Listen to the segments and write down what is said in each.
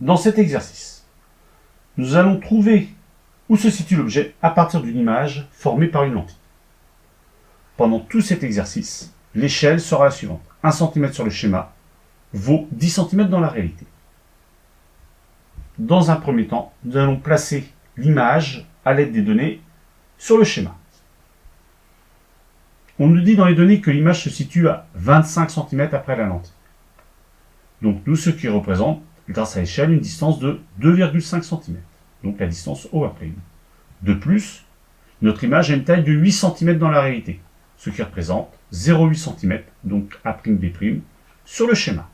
Dans cet exercice, nous allons trouver où se situe l'objet à partir d'une image formée par une lentille. Pendant tout cet exercice, l'échelle sera la suivante. 1 cm sur le schéma vaut 10 cm dans la réalité. Dans un premier temps, nous allons placer l'image à l'aide des données sur le schéma. On nous dit dans les données que l'image se situe à 25 cm après la lentille. Donc nous, ce qui représente, grâce à l'échelle, une distance de 2,5 cm. Donc la distance OA'. De plus, notre image a une taille de 8 cm dans la réalité, ce qui représente 0,8 cm, donc A'B', sur le schéma.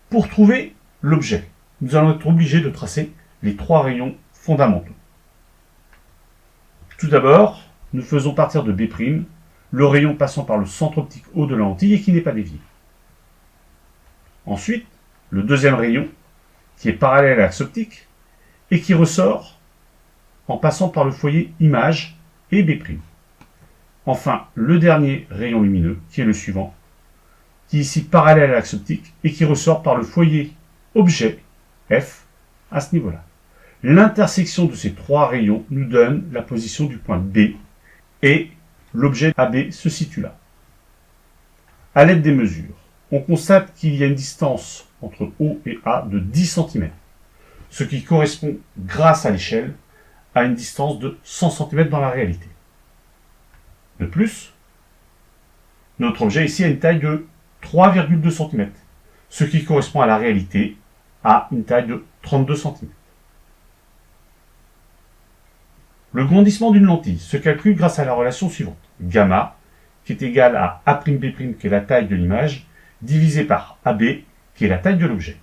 Pour trouver l'objet, nous allons être obligés de tracer les 3 rayons fondamentaux. Tout d'abord, nous faisons partir de B', le rayon passant par le centre optique haut de la lentille et qui n'est pas dévié. Ensuite, le deuxième rayon, qui est parallèle à l'axe optique, et qui ressort en passant par le foyer image et B'. Enfin, le dernier rayon lumineux, qui est le suivant, qui est ici parallèle à l'axe optique, et qui ressort par le foyer objet, F, à ce niveau-là. L'intersection de ces 3 rayons nous donne la position du point B, et l'objet AB se situe là. À l'aide des mesures, on constate qu'il y a une distance entre O et A de 10 cm, ce qui correspond, grâce à l'échelle, à une distance de 100 cm dans la réalité. De plus, notre objet ici a une taille de 3,2 cm, ce qui correspond à la réalité à une taille de 32 cm. Le grandissement d'une lentille se calcule grâce à la relation suivante. Gamma, qui est égal à A'B', qui est la taille de l'image, divisé par AB, qui est la taille de l'objet.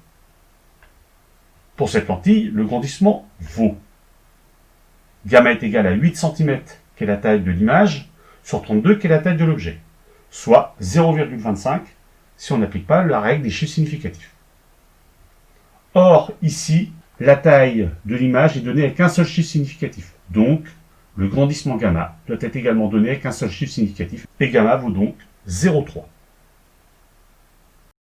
Pour cette lentille, le grandissement vaut gamma est égal à 8 cm, qui est la taille de l'image, sur 32, qui est la taille de l'objet, soit 0,25 si on n'applique pas la règle des chiffres significatifs. Or, ici, la taille de l'image est donnée avec un seul chiffre significatif. Donc, le grandissement gamma doit être également donné avec un seul chiffre significatif, et gamma vaut donc 0,3.